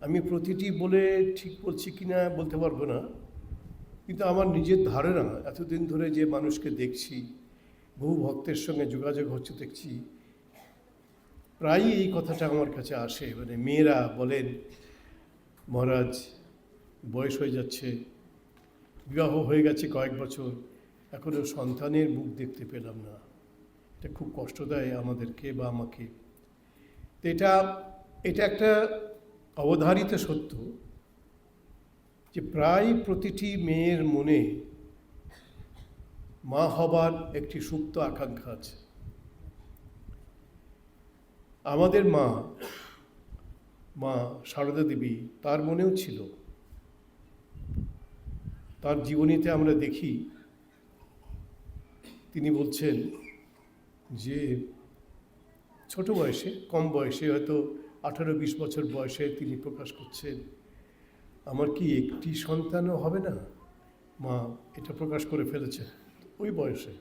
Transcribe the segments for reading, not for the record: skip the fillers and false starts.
আমি প্রতিটি বলে ঠিক বলছি কি না বলতে পারবো না, কিন্তু আমার নিজের ধারণা, এতদিন ধরে যে মানুষকে দেখছি, বহু ভক্তের সঙ্গে যোগাযোগ হচ্ছে দেখছি, প্রায়ই এই কথাটা আমার কাছে আসে। মানে মেয়েরা বলেন, মহারাজ বয়স হয়ে যাচ্ছে, বিবাহ হয়ে গেছে কয়েক বছর, এখনও সন্তানের মুখ দেখতে পেলাম না। এটা খুব কষ্ট দেয় আমাদেরকে বা আমাকে। তো এটা একটা অবধারিত সত্য যে প্রায় প্রতিটি মেয়ের মনে মা হবার একটি সুপ্ত আকাঙ্ক্ষা আছে। আমাদের মা সারদা দেবী, তার মনেও ছিল। তার জীবনীতে আমরা দেখি, তিনি বলছেন যে ছোট বয়সে, কম বয়সে, হয়তো 18-20 বছর বয়সে তিনি প্রকাশ করছেন, আমার কি একটি সন্তানও হবে না? মা এটা প্রকাশ করে ফেলেছে ওই বয়সে,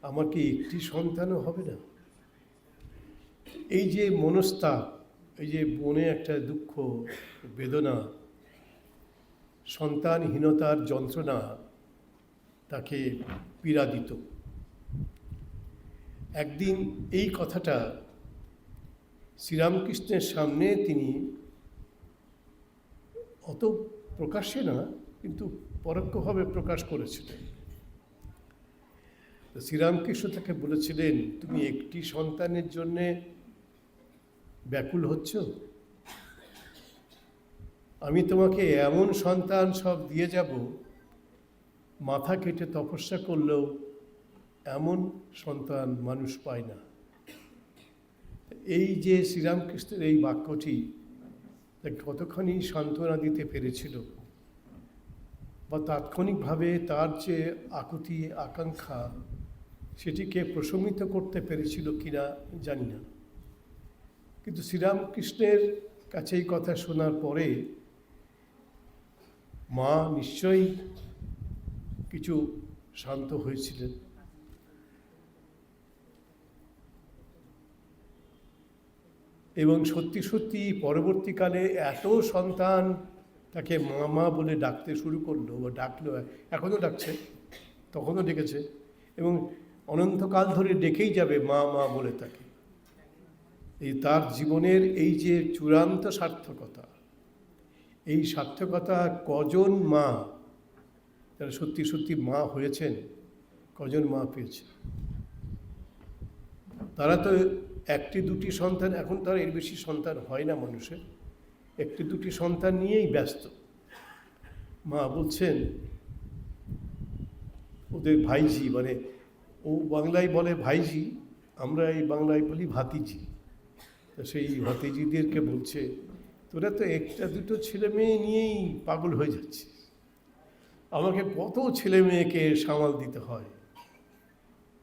আমার কি একটি সন্তানও হবে না? এই যে মনস্তাপ, এই যে মনে একটা দুঃখ, বেদনা, সন্তানহীনতার যন্ত্রণা তাকে পীড়া দিত। একদিন এই কথাটা শ্রীরামকৃষ্ণের সামনে তিনি, অত প্রকাশ্যে না কিন্তু পরোক্ষভাবে প্রকাশ করেছিলেন। শ্রীরামকৃষ্ণ তাকে বলেছিলেন, তুমি একটি সন্তানের জন্যে ব্যাকুল হচ্ছ? আমি তোমাকে এমন সন্তান সব দিয়ে যাব, মাথা কেটে তপস্যা করলেও এমন সন্তান মানুষ পায় না। এই যে শ্রীরামকৃষ্ণের এই বাক্যটি তাকে কতখানি সান্ত্বনা দিতে পেরেছিল, বা তাৎক্ষণিকভাবে তার যে আকুতি আকাঙ্ক্ষা সেটিকে প্রশমিত করতে পেরেছিল কিনা জানি না। কিন্তু শ্রীরামকৃষ্ণের কাছে এই কথা শোনার পরে মা নিশ্চয়ই কিছু শান্ত হয়েছিলেন। এবং সত্যি সত্যি পরবর্তীকালে এত সন্তান তাকে মা মা বলে ডাকতে শুরু করলো, বা ডাকলো, এখনও ডাকছে, তখনও ডেকেছে, এবং অনন্তকাল ধরে ডেকেই যাবে মা মা বলে তাকে। এই তার জীবনের এই যে চূড়ান্ত সার্থকতা, এই সার্থকতা কজন মা যারা সত্যি সত্যি মা হয়েছেন, কজন মা পেয়েছে? তারা তো একটি দুটি সন্তান, এখন তার এর বেশি সন্তান হয় না মানুষের, একটি দুটি সন্তান নিয়েই ব্যস্ত। মা বলছেন ওদের ভাইঝি, মানে ও বাংলায় বলে ভাইঝি, আমরা এই বাংলায় বলি ভাতিজি। তো সেই ভাতিজিদেরকে বলছে, তোরা তো একটা দুটো ছেলে মেয়ে নিয়েই পাগল হয়ে যাচ্ছে, আমাকে কত ছেলে মেয়েকে সামাল দিতে হয়,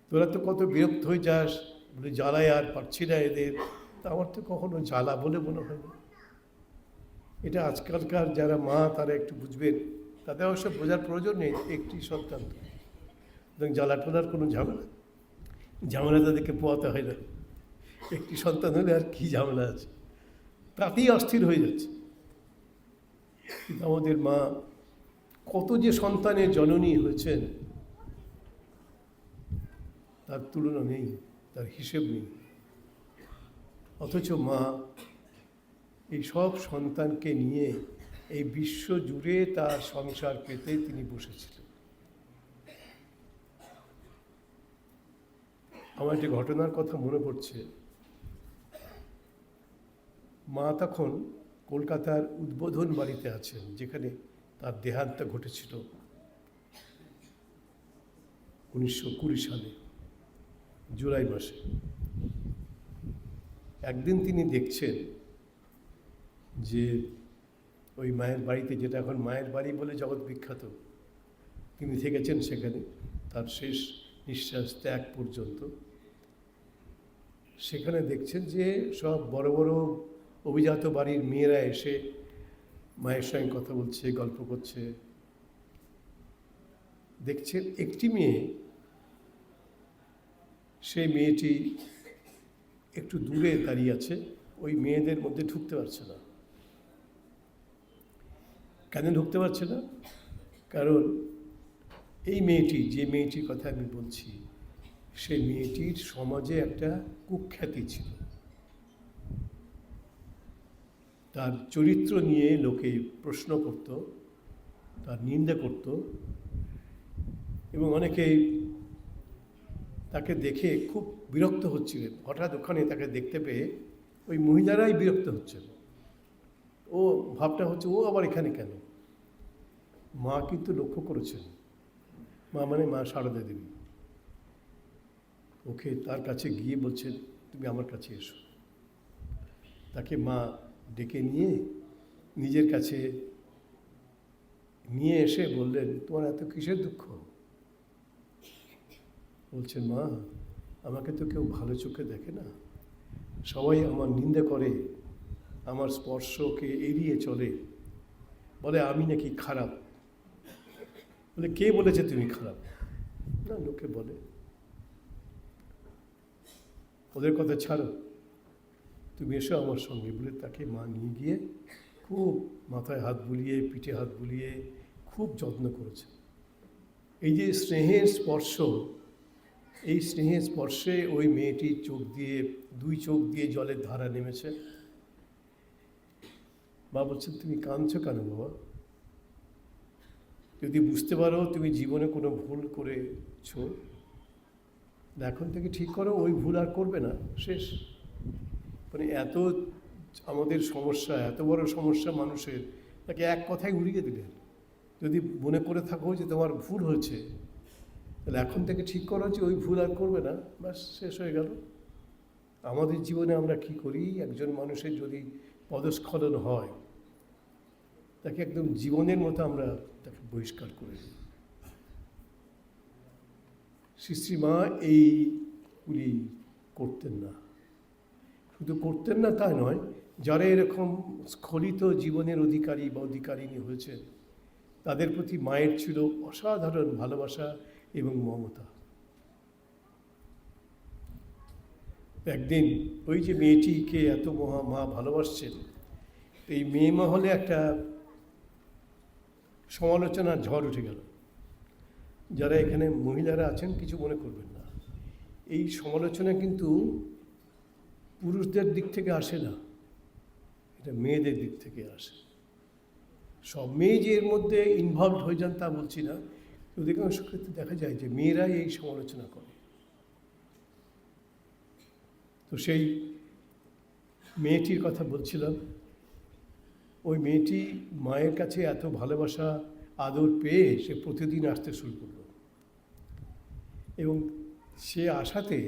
তোরা তো কত বিরক্ত হয়ে যাস, বলে জ্বালায় আর পারছি না এদের। তা আমার তো কখনো জ্বালা বলে মনে হয় না। এটা আজকালকার যারা মা তারা একটু বুঝবেন, তাদের অবশ্য বোঝার প্রয়োজন নেই, একটি সন্তান তো জ্বালা টোলার কোনো ঝামেলা তাদেরকে পোয়াতে হয় না। একটি সন্তান হলে আর কি ঝামেলা আছে, তাতেই অস্থির হয়ে যাচ্ছে। কিন্তু আমাদের মা কত যে সন্তানের জননী হয়েছেন, তার তুলনা নেই, তার হিসেব নেই। অথচ মা এই সব সন্তানকে নিয়ে এই বিশ্ব জুড়ে তার সংসার পেতে তিনি বসেছিলেন। আমার একটি ঘটনার কথা মনে পড়ছে। মা তখন কলকাতার উদ্বোধন বাড়িতে আছেন, যেখানে তার দেহান্ত ঘটেছিল 1920 সালে জুলাই মাসে। একদিন তিনি দেখছেন যে ওই মায়ের বাড়িতে, যেটা এখন মায়ের বাড়ি বলে জগৎ বিখ্যাত, তিনি থেকেছেন সেখানে তার শেষ নিঃশ্বাস ত্যাগ পর্যন্ত। সেখানে দেখছেন যে সব বড় বড় অভিজাত বাড়ির মেয়েরা এসে মায়ের সঙ্গে কথা বলছে, গল্প করছে। দেখছেন একটি মেয়ে, সেই মেয়েটি একটু দূরে দাঁড়িয়ে আছে, ওই মেয়েদের মধ্যে ঢুকতে পারছে না। কেন ঢুকতে পারছে না? কারণ এই মেয়েটি, যে মেয়েটির কথা আমি বলছি, সেই মেয়েটির সমাজে একটা কুখ্যাতি ছিল। তার চরিত্র নিয়ে লোকে প্রশ্ন করত, তার নিন্দা করত, এবং অনেকেই তাকে দেখে খুব বিরক্ত হচ্ছিলেন। হঠাৎ ওখানে তাকে দেখতে পেয়ে ওই মহিলারাই বিরক্ত হচ্ছেন। ও ভাবটা হচ্ছে, ও আবার এখানে কেন? মা কিন্তু লক্ষ্য করেছেন, মা মানে মা সারদা দেবী, ওকে তার কাছে গিয়ে বলছেন, তুমি আমার কাছে এসো। তাকে মা ডেকে নিয়ে নিজের কাছে নিয়ে এসে বললেন, তোমার এত কিসের দুঃখ? বলছেন, মা আমাকে তো কেউ ভালো চোখে দেখে না, সবাই আমার নিন্দা করে, আমার স্পর্শকে এড়িয়ে চলে, বলে আমি নাকি খারাপ। বলে, কে বলেছে তুমি খারাপ? না, লোকে বলে। ওদের কথা ছাড়ো, তুমি এসো আমার সঙ্গে। বলে তাকে মা নিয়ে গিয়ে খুব মাথায় হাত বুলিয়ে, পিঠে হাত বুলিয়ে খুব যত্ন করেছে। এই যে স্নেহের স্পর্শ, এই স্নেহের স্পর্শে ওই মেয়েটির চোখ দিয়ে, দুই চোখ দিয়ে জলের ধারা নেমেছে। মা বলছেন, তুমি কাঁদছো কেন বাবা? যদি বুঝতে পারো তুমি জীবনে কোনো ভুল করেছো, এখন থেকে ঠিক করো, ওই ভুল আর করবে না, শেষ। মানে এত আমাদের সমস্যা, এত বড় সমস্যা মানুষের, তাকে এক কথায় উড়িয়ে দিলেন। যদি মনে করে থাকো যে তোমার ভুল হয়েছে, তাহলে এখন থেকে ঠিক করো যে ওই ভুল আর করবে না, ব্যাস শেষ হয়ে গেল। আমাদের জীবনে আমরা কি করি, একজন মানুষের যদি পদস্খলন হয়, তাকে একদম জীবনের মতো আমরা তাকে বহিষ্কার করে দিই। শ্রী মা এইগুলি করতেন না। শুধু করতেন না তা নয়, যারা এরকম স্খলিত জীবনের অধিকারী বা অধিকারিণী হয়েছেন, তাদের প্রতি মায়ের ছিল অসাধারণ ভালোবাসা এবং মমতা। একদিন ওই যে মেয়েটিকে এত মা ভালোবাসছেন, এই মেয়ে মহলে একটা সমালোচনার ঝড় উঠে গেল। যারা এখানে মহিলারা আছেন কিছু মনে করবেন না, এই সমালোচনা কিন্তু পুরুষদের দিক থেকে আসে না, এটা মেয়েদের দিক থেকে আসে। সব মেয়ে যে এর মধ্যে ইনভলভ হয়ে যান তা বলছি না, অধিকাংশ ক্ষেত্রে দেখা যায় যে মেয়েরাই এই সমালোচনা করে। তো সেই মেয়েটির কথা বলছিলাম, ওই মেয়েটি মায়ের কাছে এত ভালোবাসা আদর পেয়ে সে প্রতিদিন আসতে শুরু করল, এবং সে আসাতে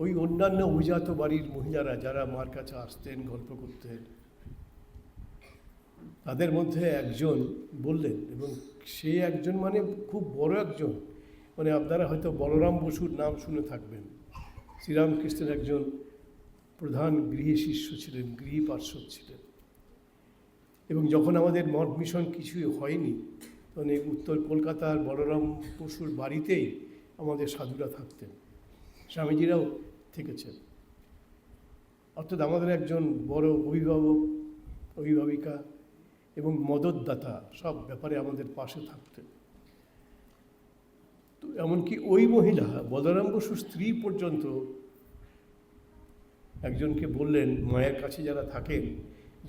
ওই অন্যান্য অভিজাত বাড়ির মহিলারা যারা মার কাছে আসতেন, গল্প করতেন, তাদের মধ্যে একজন বললেন, এবং সে একজন মানে খুব বড় একজন, মানে আপনারা হয়তো বলরাম বসুর নাম শুনে থাকবেন। শ্রীরামকৃষ্ণের একজন প্রধান গৃহী শিষ্য ছিলেন, গৃহী পার্শ্বদ ছিলেন। এবং যখন আমাদের মঠ মিশন কিছুই হয়নি, তখন এই উত্তর কলকাতার বলরাম বসুর বাড়িতেই আমাদের সাধুরা থাকতেন, স্বামীজিরাও থেকেছেন। অর্থাৎ আমাদের একজন বড় অভিভাবিকা এবং মদতদাতা সব ব্যাপারে আমাদের পাশে থাকতেন। তো এমনকি ওই মহিলা, বলরাম বসুর স্ত্রী পর্যন্ত একজনকে বললেন, মায়ের কাছে যারা থাকেন,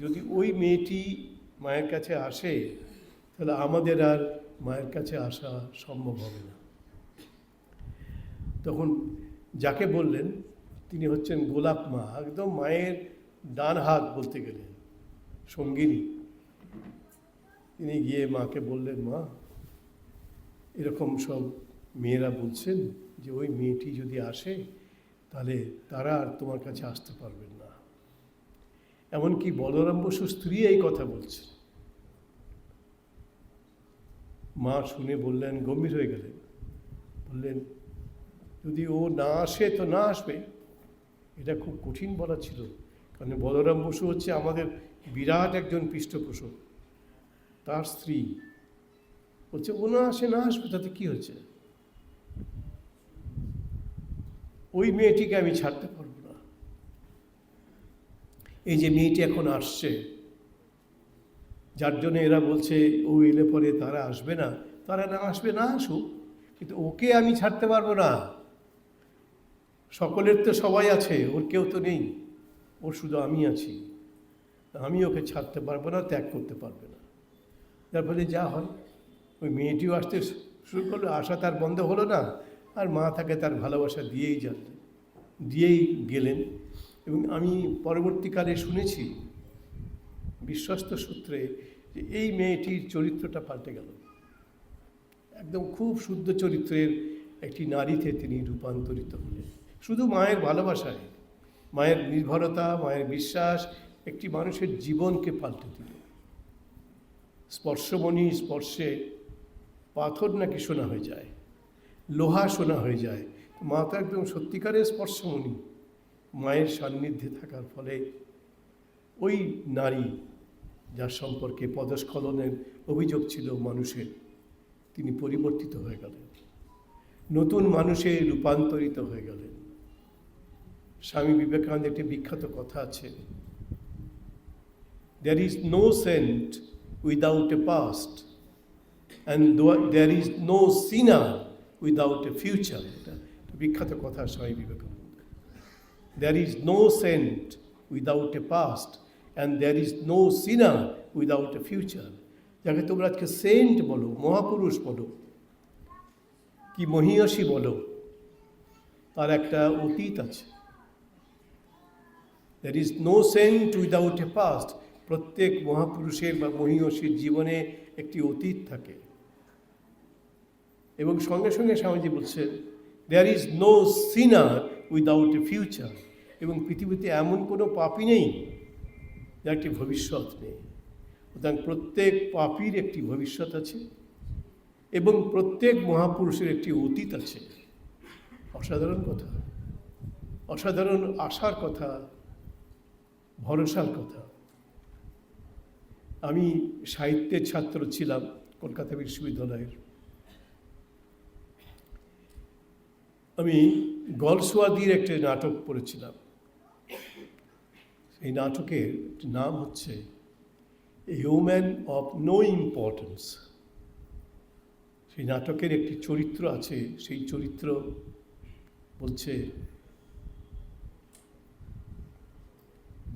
যদি ওই মেয়েটি মায়ের কাছে আসে, তাহলে আমাদের আর মায়ের কাছে আসা সম্ভব হবে না। তখন যাকে বললেন তিনি হচ্ছেন গোলাপ মা, একদম মায়ের ডান হাত বলতে গেলে, সঙ্গিনী। তিনি গিয়ে মাকে বললেন, মা এরকম সব মেয়েরা বলছেন যে ওই মেয়েটি যদি আসে তাহলে তারা আর তোমার কাছে আসতে পারবেন না। এমনকি বলরাম বসুর স্ত্রী এই কথা বলছে। মা শুনে বললেন, গম্ভীর হয়ে গেলেন, বললেন, যদি ও না আসে তো না আসবে। এটা খুব কঠিন বলা ছিল, কারণ বলরাম বসু হচ্ছে আমাদের বিরাট একজন পৃষ্ঠপোষক, তার স্ত্রী বলছে ও না আসে, না আসবে, তাতে কি হচ্ছে? ওই মেয়েটিকে আমি ছাড়তে পারবো না। এই যে মেয়েটি এখন আসছে, যার জন্য এরা বলছে ও এলে পরে তারা আসবে না, তারা না আসবে, না আসুক, কিন্তু ওকে আমি ছাড়তে পারবো না। সকলের তো সবাই আছে, ওর কেউ তো নেই, ওর শুধু আমি আছি। আমি ওকে ছাড়তে পারবো না, ত্যাগ করতে পারবে না। যার ফলে যা হয়, ওই মেয়েটিও আসতে শুরু করলো, আসা তার বন্ধ হলো না, আর মা তাকে তার ভালোবাসা দিয়েই গেলেন। এবং আমি পরবর্তীকালে শুনেছি বিশ্বস্ত সূত্রে যে এই মেয়েটির চরিত্রটা পাল্টে গেল, একদম খুব শুদ্ধ চরিত্রের একটি নারীতে তিনি রূপান্তরিত হলেন, শুধু মায়ের ভালোবাসায়, মায়ের নির্ভরতা, মায়ের বিশ্বাস একটি মানুষের জীবনকে পাল্টে দিল। স্পর্শমণি স্পর্শে পাথর নাকি সোনা হয়ে যায়, লোহা সোনা হয়ে যায়। মা তো একদম সত্যিকারের স্পর্শমণি। মায়ের সান্নিধ্যে থাকার ফলে ওই নারী, যার সম্পর্কে পদস্খলনের অভিযোগ ছিল মানুষের, তিনি পরিবর্তিত হয়ে গেলেন, নতুন মানুষে রূপান্তরিত হয়ে গেলেন। স্বামী বিবেকানন্দের একটি বিখ্যাত কথা আছে, there is no saint without a past and there is no sinner without a future. এটা বিখ্যাত কথা Swami Vivekananda. There is no saint without a past and there is no sinner without a future. যাকে তোমরা আজকে সেন্ট বলো, মহাপুরুষ বলো, কি মহীয়সী বলো, তার একটা অতীত আছে। There is no saint without a past. প্রত্যেক মহাপুরুষের বা মহীয়সীর জীবনে একটি অতীত থাকে। এবং সঙ্গে সঙ্গে স্বামীজি বলছেন, there is no sinner without a future. এবং পৃথিবীতে এমন কোনো পাপী নেই যার একটি ভবিষ্যৎ নেই। সুতরাং প্রত্যেক পাপীর একটি ভবিষ্যৎ আছে এবং প্রত্যেক মহাপুরুষের একটি অতীত আছে। অসাধারণ কথা, অসাধারণ আশার কথা, ভরসার কথা। আমি সাহিত্যের ছাত্র ছিলাম কলকাতা বিশ্ববিদ্যালয়ের। আমি গলসোয়াদির একটি নাটক পড়েছিলাম। এই নাটকের নাম হচ্ছে a human of no importance. সেই নাটকের একটি চরিত্র আছে, সেই চরিত্র বলছে,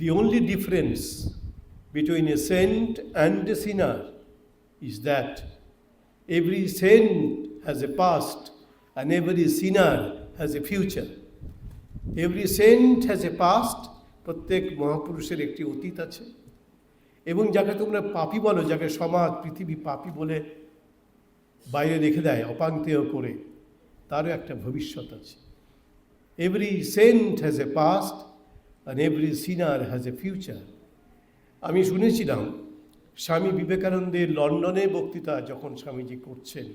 the only difference between a saint and a sinner is that every saint has a past and every sinner has a future. Every saint has a past, প্রত্যেক মহাপুরুষের একটি অতীত আছে, এবং যাকে তোমরা পাপী বলো, যাকে সমাজ পৃথিবী পাপী বলে বাইরে রেখে দেয় অপাঙ্ক্তেয় করে, তারও একটা ভবিষ্যৎ আছে। Every saint has a past and every sinner has a future. আমি শুনেছিলাম স্বামী বিবেকানন্দের লন্ডনে বক্তৃতা যখন স্বামীজি করছেন,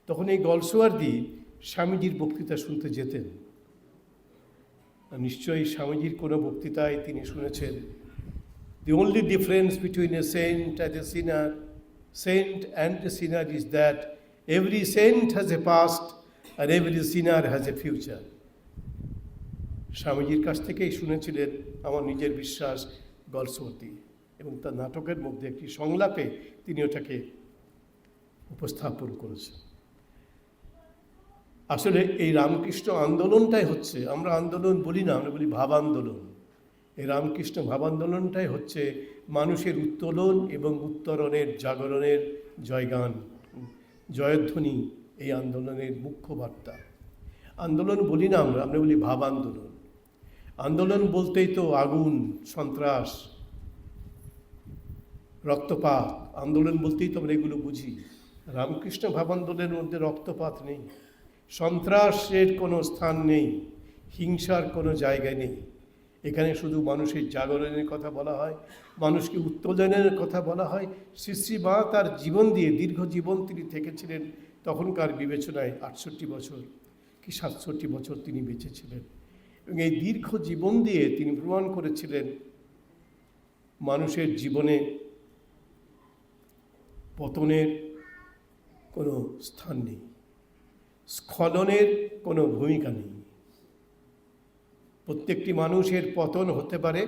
তখন এই গলসোয়ার্দি স্বামীজির বক্তৃতা শুনতে যেতেন। নিশ্চয়ই স্বামীজির কোনো বক্তৃতায় তিনি শুনেছেন, the only difference between a saint and a sinner is that every saint has a past and every sinner has a future. স্বামীজির কাছ থেকেই শুনেছিলেন আমার নিজের বিশ্বাস গলসোয়ার্দি, এবং তার নাটকের মধ্যে একটি সংলাপে তিনি ওটাকে উপস্থাপন করেছেন। আসলে এই রামকৃষ্ণ আন্দোলনটাই হচ্ছে, আমরা আন্দোলন বলি না, আমরা বলি ভাব আন্দোলন। এই রামকৃষ্ণ ভাব আন্দোলনটাই হচ্ছে মানুষের উত্তোলন এবং উত্তরণের, জাগরণের জয়গান, জয়ধ্বনি এই আন্দোলনের মুখ্য বার্তা। আন্দোলন বলি না আমরা, আমরা বলি ভাব আন্দোলন। আন্দোলন বলতেই তো আগুন, সন্ত্রাস, রক্তপাত, আন্দোলন বলতেই তো আমরা এগুলো বুঝি। রামকৃষ্ণ ভাব আন্দোলনের মধ্যে রক্তপাত নেই, সন্ত্রাসের কোনো স্থান নেই, হিংসার কোনো জায়গায় নেই। এখানে শুধু মানুষের জাগরণের কথা বলা হয়, মানুষকে উত্তোলনের কথা বলা হয়। শ্রী শ্রী মা তার জীবন দিয়ে, দীর্ঘ জীবন তিনি থেকেছিলেন, তখনকার বিবেচনায় 68 বছর কি 67 বছর তিনি বেঁচেছিলেন, এবং এই দীর্ঘ জীবন দিয়ে তিনি প্রমাণ করেছিলেন মানুষের জীবনে পতনের কোনো স্থান নেই, স্খলনের কোনো ভূমিকা নেই। প্রত্যেকটি মানুষের পতন হতে পারে,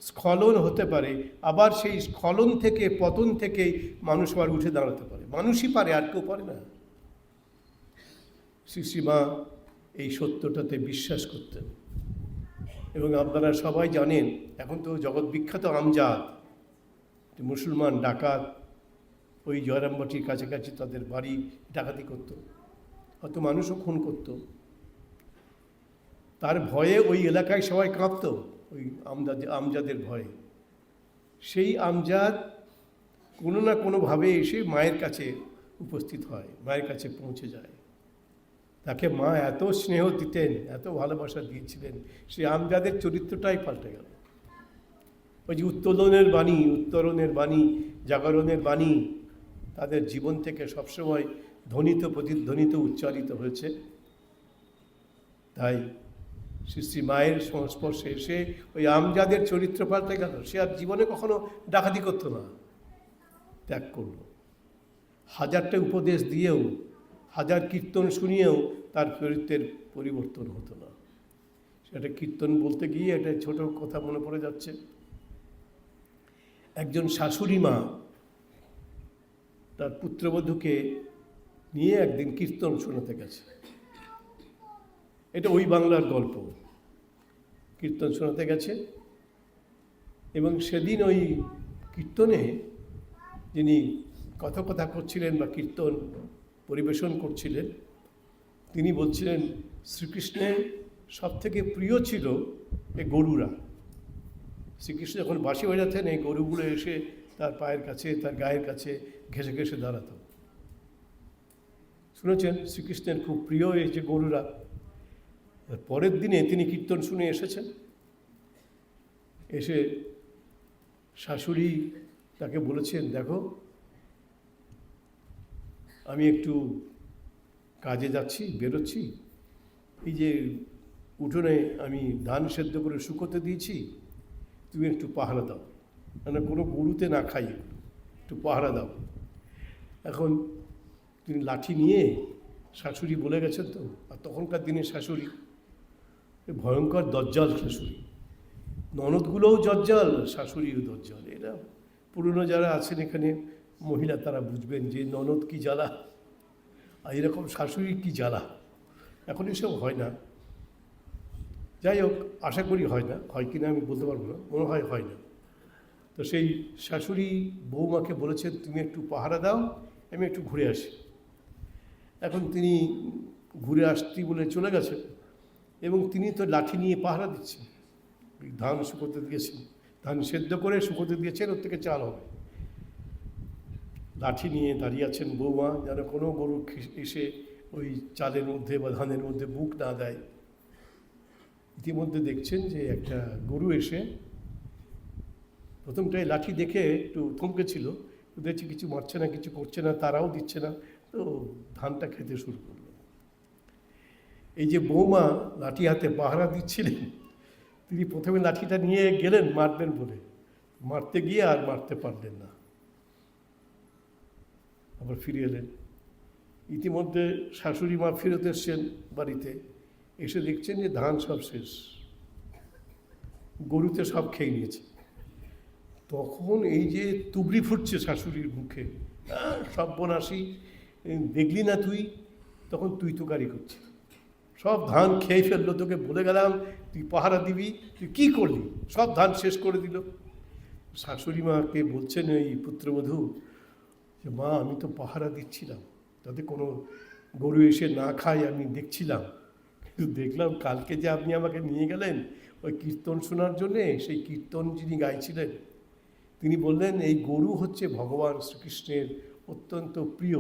স্খলন হতে পারে, আবার সেই স্খলন থেকে, পতন থেকে মানুষ আবার উঠে দাঁড়াতে পারে। মানুষই পারে, আর কেউ পারে না। শ্রীশ্রীমা এই সত্যটাতে বিশ্বাস করতেন। এবং আপনারা সবাই জানেন, এখন তো জগৎ বিখ্যাত আমজাদ, মুসলমান ডাকাত, ওই জয়রামবাটির কাছাকাছি তাদের বাড়ি ডাকাতি করত, হয়তো মানুষও খুন করত। তার ভয়ে ওই এলাকায় সবাই কাঁপত, ওই আমজাদের ভয়ে। সেই আমজাদ কোনো না কোনোভাবে এসে মায়ের কাছে উপস্থিত হয়, মায়ের কাছে পৌঁছে যায়। তাকে মা এত স্নেহ দিতেন, এত ভালোবাসা দিয়েছিলেন, সেই আমজাদের চরিত্রটাই পাল্টে গেল। ওই যে উত্তোলনের বাণী, উত্তরণের বাণী, জাগরণের বাণী তাদের জীবন থেকে সবসময় ধ্বনিত প্রতিধ্বনিত উচ্চারিত হয়েছে। তাই শ্রী মায়ের সংস্পর্শে এসে ওই আমজাদের চরিত্র পাল্টে গেল। সে আর জীবনে কখনো ডাকাতি করতো না, ত্যাগ করলো। হাজারটা উপদেশ দিয়েও, হাজার কীর্তন শুনিয়েও তার চরিত্রের পরিবর্তন হতো না। সেটা কীর্তন বলতে গিয়ে একটা ছোট কথা মনে পড়ে যাচ্ছে। একজন শাশুড়ি মা তার পুত্রবধূকে নিয়ে একদিন কীর্তন শোনাতে গেছে। এটা ওই বাংলার গল্প। কীর্তন শোনাতে গেছে এবং সেদিন ওই কীর্তনে যিনি কথা করছিলেন বা কীর্তন পরিবেশন করছিলেন, তিনি বলছিলেন শ্রীকৃষ্ণের সবথেকে প্রিয় ছিল এই গরুরা। শ্রীকৃষ্ণ যখন বাঁশি বাজাতেন, এই গরুগুলো এসে তার পায়ের কাছে, তার গায়ের কাছে ঘেঁষে ঘেঁষে দাঁড়াতো। শুনেছেন, শ্রীকৃষ্ণের খুব প্রিয় এই যে গরুরা। পরের দিনে তিনি কীর্তন শুনে এসেছেন, এসে শাশুড়ি তাকে বলেছেন, দেখো আমি একটু কাজে যাচ্ছি, বেরোচ্ছি, এই যে উঠোনে আমি ধান সেদ্ধ করে শুকোতে দিয়েছি, তুমি একটু পাহারা দাও, মানে কোনো গরুতে না খাই, একটু পাহারা দাও। এখন তিনি লাঠি নিয়ে, শাশুড়ি বলে গেছেন তো, আর তখনকার দিনে শাশুড়ি ভয়ঙ্কর দজ্জাল শাশুড়ি, ননদগুলোও দজ্জাল, শাশুড়িও দজ্জাল। এরা পুরনো যারা আছেন এখানে মহিলা, তারা বুঝবেন যে ননদ কি জ্বালা আর এরকম শাশুড়ি কি জ্বালা। এখন এসব হয় না, যাই হোক, আশা করি হয় না, হয় কিনা আমি বলতে পারবো না, মনে হয় না। তো সেই শাশুড়ি বৌমাকে বলেছেন, তুমি একটু পাহারা দাও, আমি একটু ঘুরে আসি। এখন তিনি ঘুরে আসতে বলে চলে গেছেন এবং তিনি তো লাঠি নিয়ে পাহারা দিচ্ছেন। ধান শুকোতে দিয়েছেন, ধান সেদ্ধ করে শুকোতে দিয়েছেন, ওর থেকে চাল হবে। লাঠি নিয়ে দাঁড়িয়ে আছেন বৌমা, যেন কোনো গরু এসে ওই চালের মধ্যে বা ধানের মধ্যে বুক না দেয়। ইতিমধ্যে দেখছেন যে একটা গরু এসে, প্রথমটাই লাঠি দেখে একটু থমকেছিল, দেখছি কিছু মারছে না, কিছু করছে না, তারাও দিচ্ছে না, তো ধানটা খেতে শুরু করলো। এই যে বৌমা লাঠি হাতে পাহারা দিচ্ছিলেন, তিনি প্রথমে লাঠিটা নিয়ে গেলেন মারবেন বলে, মারতে গিয়ে আর মারতে পারলেন না, আবার ফিরে এলেন। ইতিমধ্যে শাশুড়ি মা ফেরত এসছেন বাড়িতে, এসে দেখছেন যে ধান সব শেষ, গরুতে সব খেয়ে নিয়েছে। তখন এই যে তুবড়ি ফুটছে শাশুড়ির মুখে, সর্বনাশী, দেখলি না তুই, তখন তুই তো গাড়ি করছিস, সব ধান খেয়ে ফেললো, তোকে বলে গেলাম তুই পাহারা দিবি, তুই কী করলি, সব ধান শেষ করে দিল। শাশুড়ি মাকে বলছেন এই পুত্রবধূ যে, মা আমি তো পাহারা দিচ্ছিলাম, তাতে কোনো গরু এসে না খায় আমি দেখছিলাম, কিন্তু দেখলাম কালকে যে আপনি আমাকে নিয়ে গেলেন ওই কীর্তন শোনার জন্যে, সেই কীর্তন যিনি গাইছিলেন তিনি বললেন এই গরু হচ্ছে ভগবান শ্রীকৃষ্ণের অত্যন্ত প্রিয়।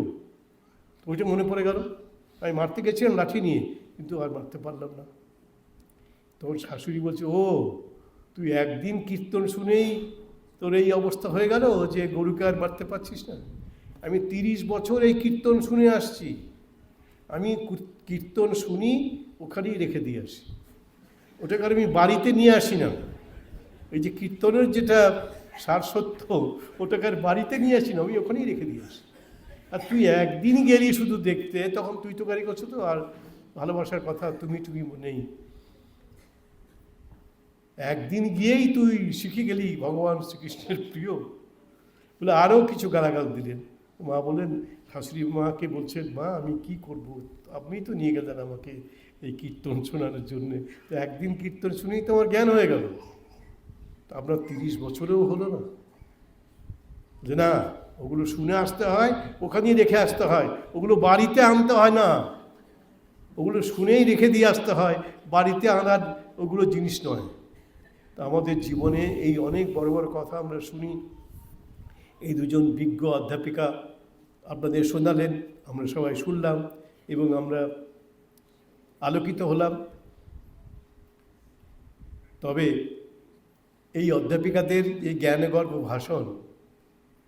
তো ওইটা মনে পড়ে গেল, আমি মারতে গেছিলাম লাঠি নিয়ে, কিন্তু আর মারতে পারলাম না। তখন শাশুড়ি বলছে, ও তুই একদিন কীর্তন শুনেই তোর এই অবস্থা হয়ে গেল যে গরুকে আর মারতে পারছিস না? আমি 30 বছর এই কীর্তন শুনে আসছি, আমি কীর্তন শুনি ওখানেই রেখে দিয়ে আসি, ওটাকে আর আমি বাড়িতে নিয়ে আসি না। এই যে কীর্তনের যেটা সার সত্য, ওটাকে আর বাড়িতে নিয়ে আসি না, আমি ওখানেই রেখে দিয়ে আসি। আর তুই একদিন গেলি শুধু দেখতে, তখন তুই তো গাড়ি করছো, তো আর ভালোবাসার কথা তুমি নেই। একদিন গিয়েই তুই শিখে গেলি ভগবান শ্রীকৃষ্ণের প্রিয়। বলে আরও কিছু গালাগাল দিলেন। মা বলেন, শাশুড়ি মাকে বলছেন, মা আমি কি করব, আপনি তো নিয়ে গেলেন আমাকে এই কীর্তন শোনানোর জন্যে, তো একদিন কীর্তন শুনেই তো আমার জ্ঞান হয়ে গেল। তা আপনার 30 বছরেও হলো না? যে না, ওগুলো শুনে আসতে হয়, ওখানেই রেখে আসতে হয়, ওগুলো বাড়িতে আনতে হয় না, ওগুলো শুনেই রেখে দিয়ে আসতে হয়, বাড়িতে আনার ওগুলো জিনিস নয়। তা আমাদের জীবনে এই অনেক বড় বড় কথা আমরা শুনি। এই দুজন বিজ্ঞ অধ্যাপিকা আপনাদের শোনালেন, আমরা সবাই শুনলাম এবং আমরা আলোকিত হলাম। তবে এই অধ্যাপিকাদের এই জ্ঞানগর্ভ ভাষণ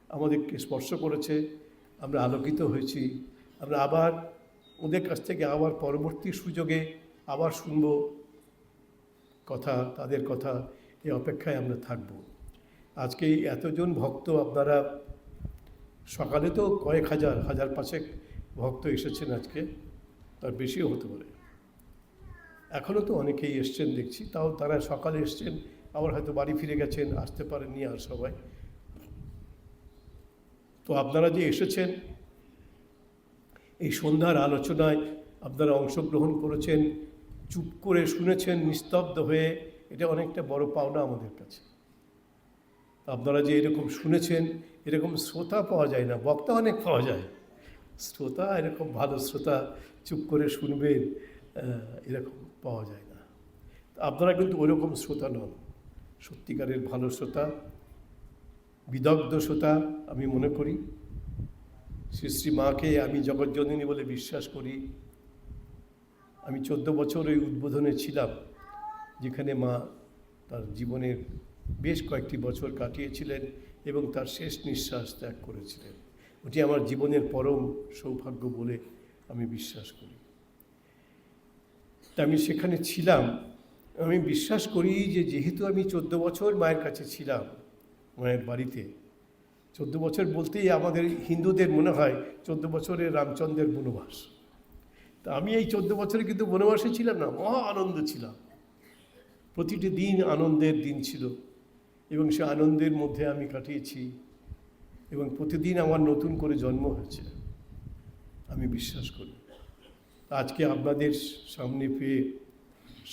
আমাদেরকে স্পর্শ করেছে, আমরা আলোকিত হয়েছি। আমরা আবার ওদের কাছ থেকে আবার পরবর্তী সুযোগে আবার শুনব কথা, তাদের কথা, এই অপেক্ষায় আমরা থাকব। আজকে এতজন ভক্ত, আপনারা সকালে তো কয়েক হাজার, 1000-500 ভক্ত এসেছেন আজকে, তার বেশিও হতে পারে। এখনও তো অনেকেই এসছেন দেখছি, তাও তারা সকালে এসছেন, আবার হয়তো বাড়ি ফিরে গেছেন, আসতে পারেননি আর সবাই। তো আপনারা যে এসেছেন, এই সন্ধ্যার আলোচনায় আপনারা অংশগ্রহণ করেছেন, চুপ করে শুনেছেন নিস্তব্ধ হয়ে, এটা অনেকটা বড় পাওনা আমাদের কাছে। আপনারা যে এরকম শুনেছেন, এরকম শ্রোতা পাওয়া যায় না, বক্তা অনেক পাওয়া যায়, শ্রোতা এরকম ভালো শ্রোতা চুপ করে শুনবেন এরকম পাওয়া যায় না। আপনারা কিন্তু ওইরকম শ্রোতা নন, সত্যিকারের ভালো শ্রোতা, বিদগ্ধ শ্রোতা। আমি মনে করি শ্রী শ্রী মাকে আমি জগজ্জননী বলে বিশ্বাস করি। আমি 14 বছর ওই উদ্বোধনে ছিলাম, যেখানে মা তার জীবনের বেশ কয়েকটি বছর কাটিয়েছিলেন এবং তার শেষ নিঃশ্বাস ত্যাগ করেছিলেন। ওটি আমার জীবনের পরম সৌভাগ্য বলে আমি বিশ্বাস করি। তা আমি সেখানে ছিলাম। আমি বিশ্বাস করি যে যেহেতু আমি 14 বছর মায়ের কাছে ছিলাম, মায়ের বাড়িতে, 14 বছর বলতেই আমাদের হিন্দুদের মনে হয় 14 বছরের রামচন্দ্রের বনবাস। তা আমি এই 14 বছরে কিন্তু বনবাসে ছিলাম না, মহা আনন্দ ছিলাম। প্রতিটি দিন আনন্দের দিন ছিল এবং সে আনন্দের মধ্যে আমি কাটিয়েছি এবং প্রতিদিন আমার নতুন করে জন্ম হয়েছে, আমি বিশ্বাস করি। আজকে আপনাদের সামনে পেয়ে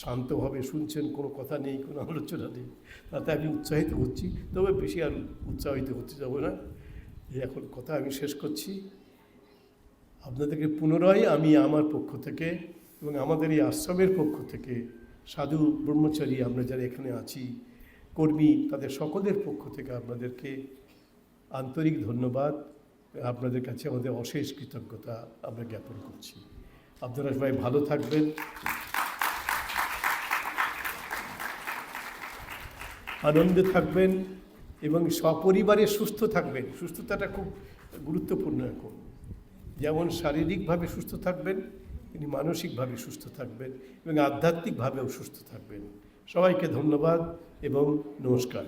শান্তভাবে শুনছেন, কোনো কথা নেই, কোনো আলোচনা নেই, তাতে আমি উৎসাহিত হচ্ছি। তবে বেশি আর উৎসাহিত হতে যাব না, এখন কথা আমি শেষ করছি। আপনাদেরকে পুনরায় আমি আমার পক্ষ থেকে এবং আমাদের এই আশ্রমের পক্ষ থেকে, সাধু ব্রহ্মচারী আমরা যারা এখানে আছি, কর্মী, তাদের সকলের পক্ষ থেকে আপনাদেরকে আন্তরিক ধন্যবাদ, আপনাদের কাছে আমাদের অশেষ কৃতজ্ঞতা আমরা জ্ঞাপন করছি। আপনারা সবাই ভালো থাকবেন, আনন্দে থাকবেন এবং সপরিবারে সুস্থ থাকবেন। সুস্থতাটা খুব গুরুত্বপূর্ণ এখন। যেমন শারীরিকভাবে সুস্থ থাকবেন, তিনি মানসিকভাবে সুস্থ থাকবেন এবং আধ্যাত্মিকভাবেও সুস্থ থাকবেন। সবাইকে ধন্যবাদ এবং নমস্কার।